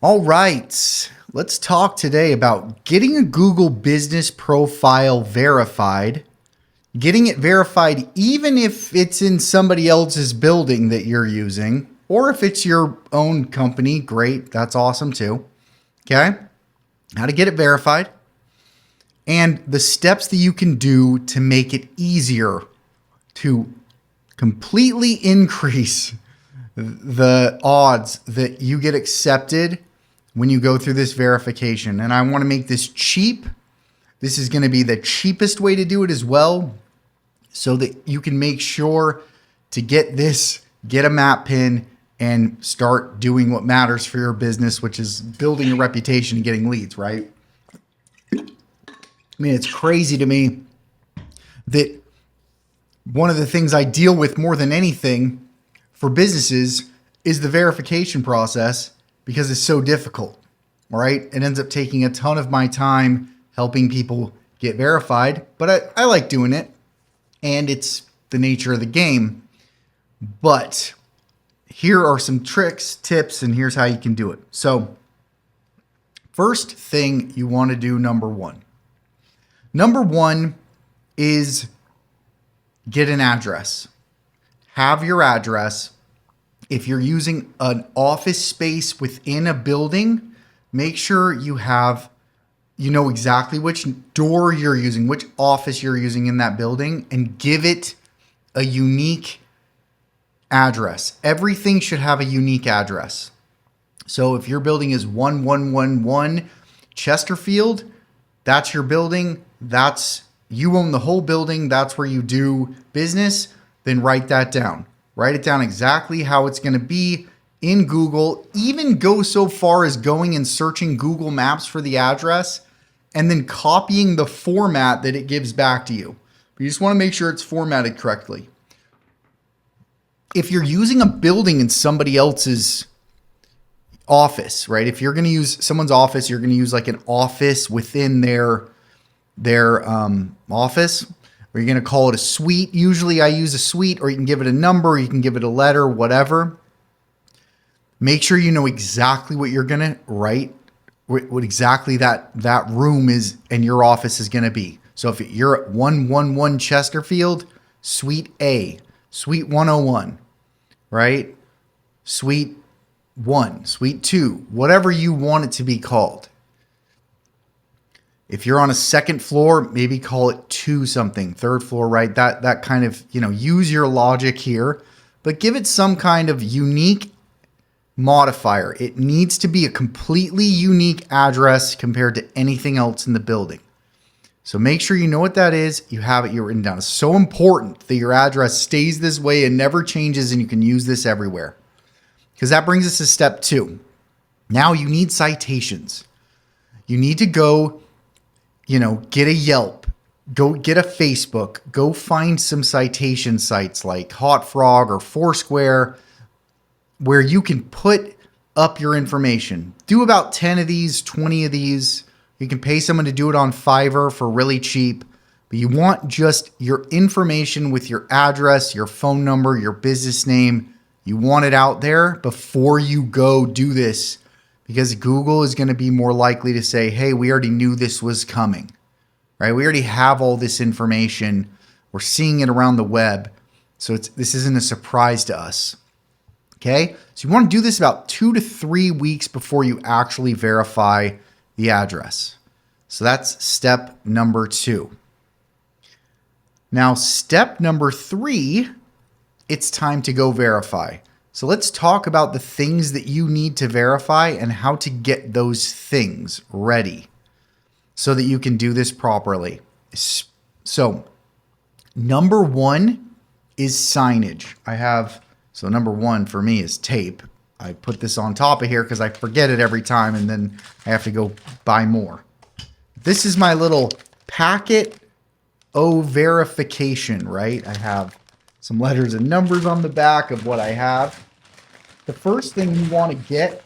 All right, let's talk today about getting a Google business profile verified, getting it verified even if it's in somebody else's building that you're using, or if it's your own company, great, that's awesome too. Okay, how to get it verified, and the steps that you can do to make it easier to completely increase the odds that you get accepted when you go through this verification. And I want to make this cheap. This is going to be the cheapest way to do it as well, so that you can make sure to get a map pin and start doing what matters for your business, which is building a reputation and getting leads, right? I mean, it's crazy to me that one of the things I deal with more than anything for businesses is the verification process, because it's so difficult, right? It ends up taking a ton of my time helping people get verified, but I like doing it, and it's the nature of the game. But here are some tricks, tips, and here's how you can do it. So first thing you want to do, number one is get an address. Have your address. If you're using an office space within a building, make sure you know exactly which door you're using, which office you're using in that building, and give it a unique address. Everything should have a unique address. So if your building is 1111 Chesterfield, that's your building. You own the whole building. That's where you do business. Then write that down. Write it down exactly how it's going to be in Google. Even go so far as going and searching Google Maps for the address and then copying the format that it gives back to you. But you just want to make sure it's formatted correctly. If you're using a building in somebody else's office, right? If you're going to use someone's office, you're going to use like an office within their office. Or you're going to call it a suite. Usually I use a suite, or you can give it a number, or you can give it a letter, whatever. Make sure you know exactly what you're going to write, what exactly that room is and your office is going to be. So if you're at 111 Chesterfield, suite A, suite 101, right? Suite 1, suite 2, whatever you want it to be called. If you're on a second floor, maybe call it 2 something, third floor, right? That kind of, use your logic here, but give it some kind of unique modifier. It needs to be a completely unique address compared to anything else in the building. So make sure you know what that is. You have it written down. It's so important that your address stays this way and never changes, and you can use this everywhere. Because that brings us to step 2. Now you need citations. You need to go get a Yelp, go get a Facebook, go find some citation sites like Hot Frog or Foursquare where you can put up your information. Do about 10 of these, 20 of these. You can pay someone to do it on Fiverr for really cheap, but you want just your information with your address, your phone number, your business name. You want it out there before you go do this, because Google is going to be more likely to say, hey, we already knew this was coming, right? We already have all this information. We're seeing it around the web. So this isn't a surprise to us. Okay. So you want to do this about 2 to 3 weeks before you actually verify the address. So that's step number 2. Now, step number 3, it's time to go verify. So let's talk about the things that you need to verify and how to get those things ready so that you can do this properly. So number 1 is signage. So number 1 for me is tape. I put this on top of here because I forget it every time, and then I have to go buy more. This is my little packet verification, right? I have some letters and numbers on the back of what I have. The first thing you want to get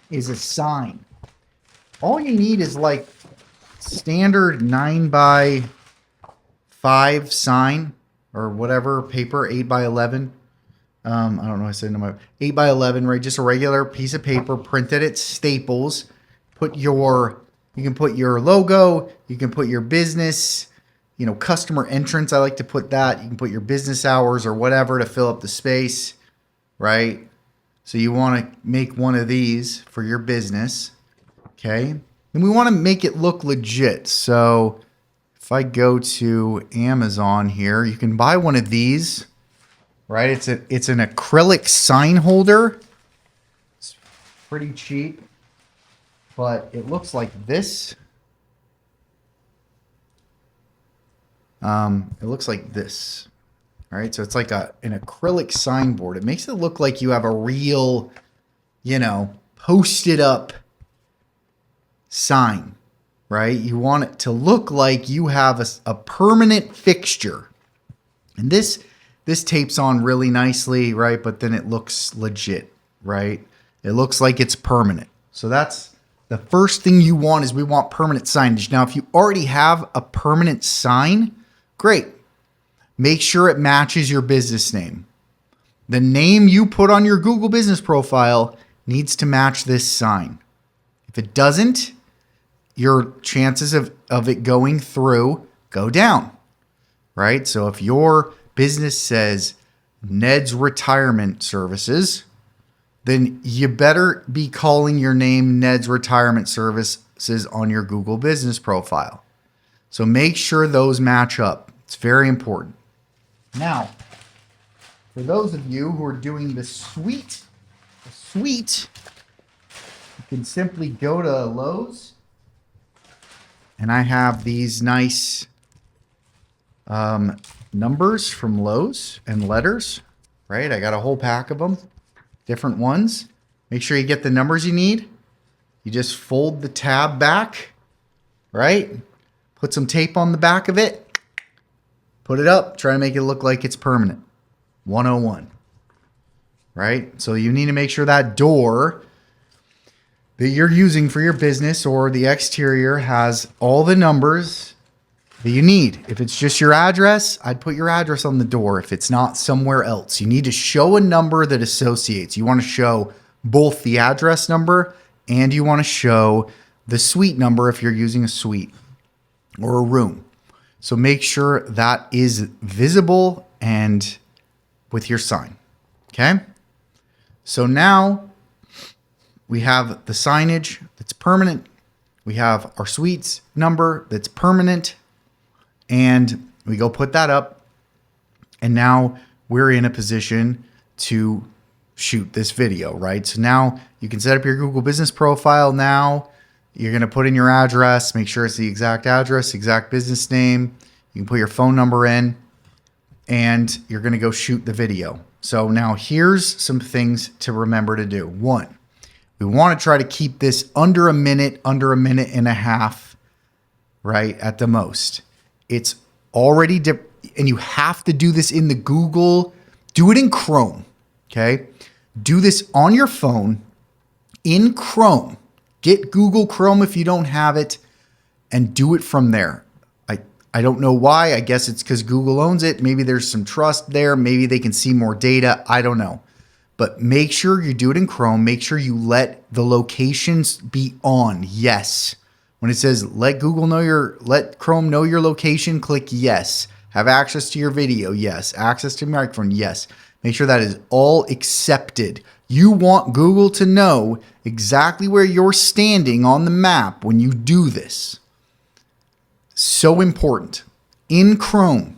is a sign. All you need is like standard 9x5 sign or whatever, paper, 8x11. I don't know. I said number 8x11, right? Just a regular piece of paper, printed at Staples. You can put your logo, you can put your business, customer entrance. I like to put that. You can put your business hours or whatever to fill up the space, right? So you want to make one of these for your business, okay? And we want to make it look legit. So if I go to Amazon here, you can buy one of these, right? It's an acrylic sign holder. It's pretty cheap, but it looks like this. It looks like this. All right, so it's like an acrylic signboard. It makes it look like you have a real, posted up sign, right? You want it to look like you have a permanent fixture. And this tapes on really nicely, right? But then it looks legit, right? It looks like it's permanent. So that's the first thing you want is we want permanent signage. Now, if you already have a permanent sign, great. Make sure it matches your business name. The name you put on your Google business profile needs to match this sign. If it doesn't, your chances of it going through go down, right? So if your business says Ned's Retirement Services, then you better be calling your name Ned's Retirement Services on your Google business profile. So make sure those match up. It's very important. Now, for those of you who are doing the suite, you can simply go to Lowe's. And I have these nice numbers from Lowe's and letters, right? I got a whole pack of them, different ones. Make sure you get the numbers you need. You just fold the tab back, right? Put some tape on the back of it. Put it up. Try to make it look like it's permanent. 101, right? So you need to make sure that door that you're using for your business or the exterior has all the numbers that you need. If it's just your address, I'd put your address on the door. If it's not, somewhere else. You need to show a number that associates. You want to show both the address number and you want to show the suite number if you're using a suite or a room. So make sure that is visible and with your sign. Okay? So now we have the signage that's permanent. We have our suites number that's permanent. And we go put that up. And now we're in a position to shoot this video, right? So now you can set up your Google business profile now. You're going to put in your address, make sure it's the exact address, exact business name. You can put your phone number in and you're going to go shoot the video. So now here's some things to remember to do. One, we want to try to keep this under a minute and a half, right? At the most. It's already, and you have to do this in the Google, do it in Chrome, okay? Do this on your phone in Chrome. Get Google Chrome if you don't have it and do it from there. I don't know why. I guess it's because Google owns it. Maybe there's some trust there. Maybe they can see more data. I don't know. But make sure you do it in Chrome. Make sure you let the locations be on. Yes. When it says let Chrome know your location, click yes. Have access to your video. Yes. Access to your microphone. Yes. Make sure that is all accepted. You want Google to know exactly where you're standing on the map when you do this. So important. In Chrome,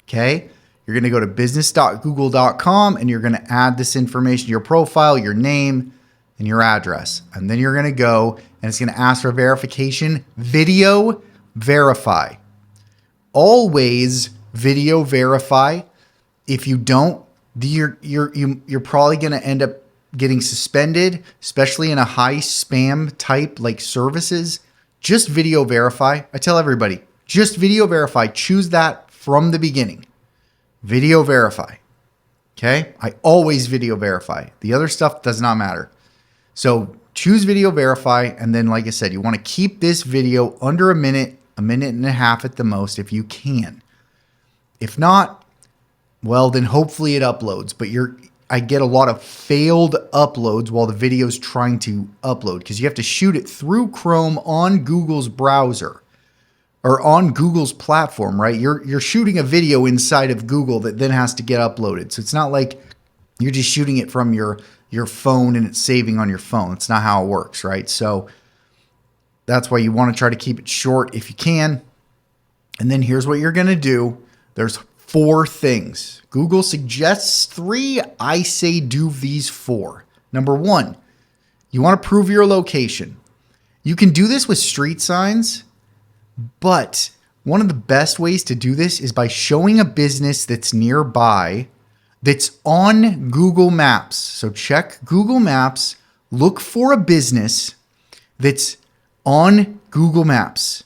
okay? You're going to go to business.google.com and you're going to add this information to your profile, your name, and your address. And then you're going to go and it's going to ask for verification. Video verify. Always video verify. If you don't, you're probably going to end up getting suspended, especially in a high spam type like services. Just video verify. I tell everybody, just video verify. Choose that from the beginning. Video verify. Okay? I always video verify. The other stuff does not matter. So choose video verify. And then, like I said, you want to keep this video under a minute and a half at the most if you can. If not, well, then hopefully it uploads. But I get a lot of failed uploads while the video is trying to upload because you have to shoot it through Chrome on Google's browser or on Google's platform, right? You're shooting a video inside of Google that then has to get uploaded. So it's not like you're just shooting it from your phone and it's saving on your phone. It's not how it works, right? So that's why you want to try to keep it short if you can. And then here's what you're going to do. There's 4 things. Google suggests 3. I say do these 4. Number 1, you want to prove your location. You can do this with street signs, but one of the best ways to do this is by showing a business that's nearby that's on Google Maps. So check Google Maps, look for a business that's on Google Maps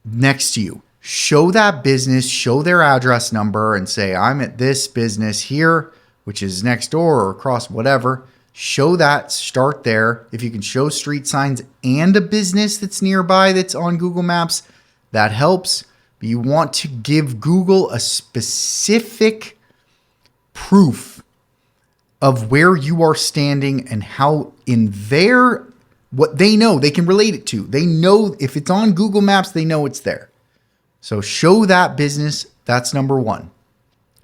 next to you. Show that business, show their address number and say, I'm at this business here, which is next door or across, whatever. Show that, start there. If you can show street signs and a business that's nearby that's on Google Maps, that helps. But you want to give Google a specific proof of where you are standing and how in their, what they know, they can relate it to. They know if it's on Google Maps, they know it's there. So show that business. That's number 1.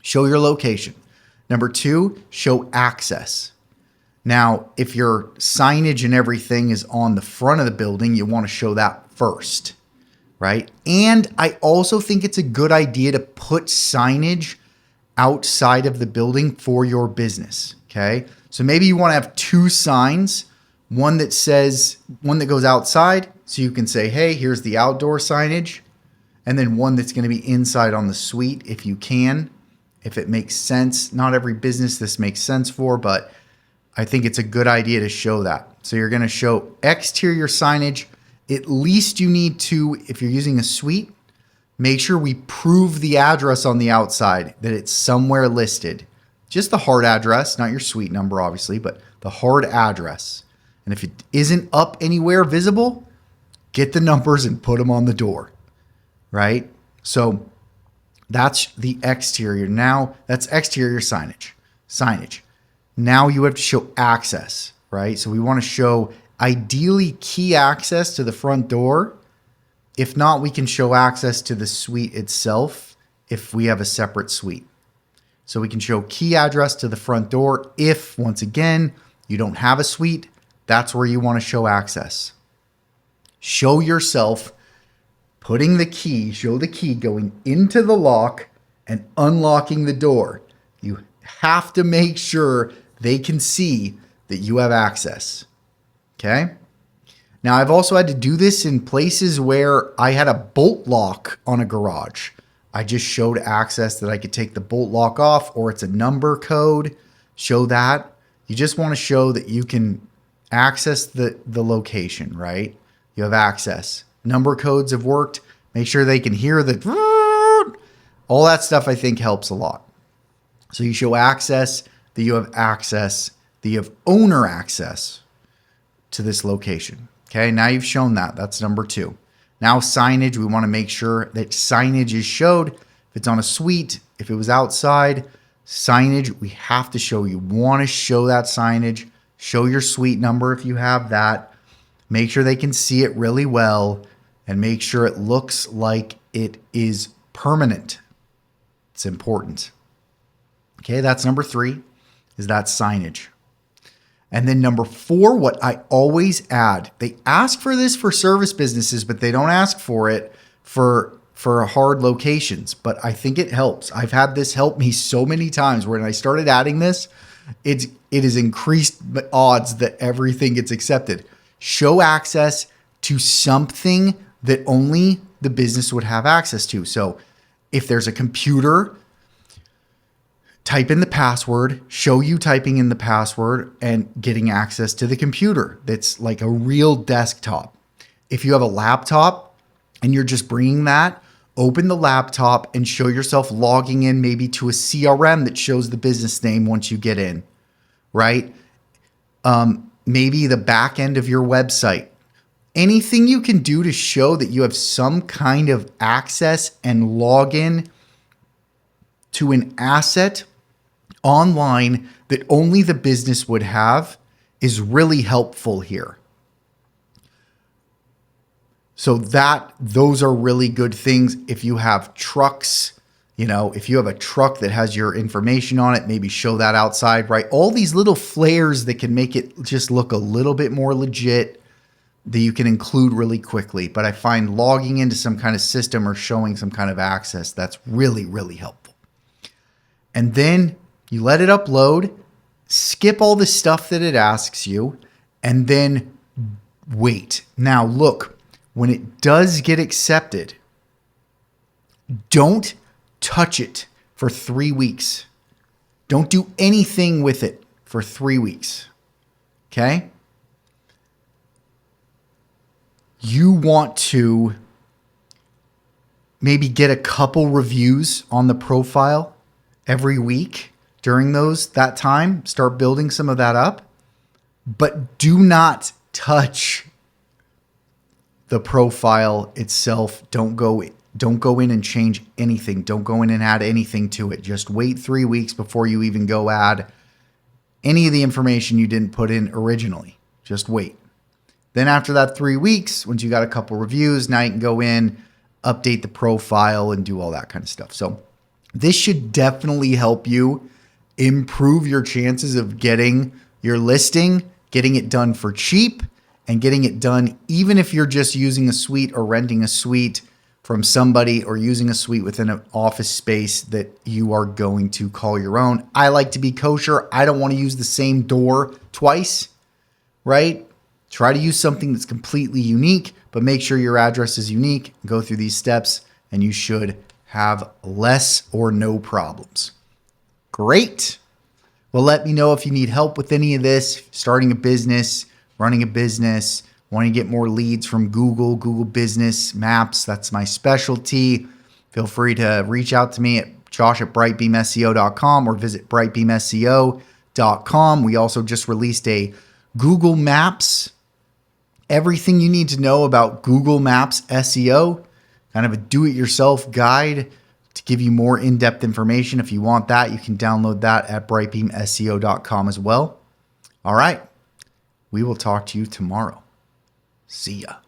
Show your location. Number 2, show access. Now, if your signage and everything is on the front of the building, you want to show that first, right? And I also think it's a good idea to put signage outside of the building for your business, okay? So maybe you want to have 2 signs, one that goes outside, so you can say, hey, here's the outdoor signage, and then one that's going to be inside on the suite if you can, if it makes sense. Not every business this makes sense for, but I think it's a good idea to show that. So you're going to show exterior signage. At least you need to, if you're using a suite, make sure we prove the address on the outside, that it's somewhere listed. Just the hard address, not your suite number, obviously, but the hard address. And if it isn't up anywhere visible, get the numbers and put them on the door. Right? So that's the exterior. Now that's exterior signage. Now you have to show access, right? So we want to show ideally key access to the front door. If not, we can show access to the suite itself if we have a separate suite. So we can show key address to the front door. If, once again, you don't have a suite, that's where you want to show access. Show yourself putting the key, show the key going into the lock and unlocking the door. You have to make sure they can see that you have access. Okay? Now, I've also had to do this in places where I had a bolt lock on a garage. I just showed access that I could take the bolt lock off, or it's a number code. Show that. You just want to show that you can access the location, right? You have access. Number codes have worked. Make sure they can hear the all that stuff, I think helps a lot. So you show access, that you have access, that you have owner access to this location. Okay, now you've shown that. That's number 2. Now signage, we want to make sure that signage is showed. If it's on a suite, if it was outside, signage, we have to show. You want to show that signage. Show your suite number if you have that. Make sure they can see it really well and make sure it looks like it is permanent. It's important. Okay, that's number 3, is that signage. And then number 4, what I always add, they ask for this for service businesses, but they don't ask for it for hard locations. But I think it helps. I've had this help me so many times. When I started adding this, it has increased the odds that everything gets accepted. Show access to something that only the business would have access to. So if there's a computer, type in the password, show you typing in the password and getting access to the computer. That's like a real desktop. If you have a laptop and you're just bringing that, open the laptop and show yourself logging in maybe to a CRM that shows the business name once you get in, right? Maybe the back end of your website. Anything you can do to show that you have some kind of access and login to an asset online that only the business would have is really helpful here. So those are really good things. If you have trucks, if you have a truck that has your information on it, maybe show that outside, right? All these little flares that can make it just look a little bit more legit that you can include really quickly. But I find logging into some kind of system or showing some kind of access, that's really, really helpful. And then you let it upload, skip all the stuff that it asks you, and then wait. Now look, when it does get accepted, don't touch it for 3 weeks. Don't do anything with it for 3 weeks. Okay? You want to maybe get a couple reviews on the profile every week during that time. Start building some of that up. But do not touch the profile itself. Don't go in and change anything. Don't go in and add anything to it. Just wait 3 weeks before you even go add any of the information you didn't put in originally. Just wait. Then after that 3 weeks, once you got a couple reviews, now you can go in, update the profile, and do all that kind of stuff. So this should definitely help you improve your chances of getting your listing, getting it done for cheap, and getting it done even if you're just using a suite or renting a suite from somebody or using a suite within an office space that you are going to call your own. I like to be kosher. I don't want to use the same door twice, right? Try to use something that's completely unique, but make sure your address is unique. Go through these steps and you should have less or no problems. Great. Well, let me know if you need help with any of this, starting a business, running a business, wanting to get more leads from Google Business Maps. That's my specialty. Feel free to reach out to me at josh@brightbeamseo.com or visit brightbeamseo.com. We also just released a Google Maps, everything you need to know about Google Maps SEO, kind of a do-it-yourself guide to give you more in-depth information. If you want that, you can download that at brightbeamseo.com as well. All right. We will talk to you tomorrow. See ya.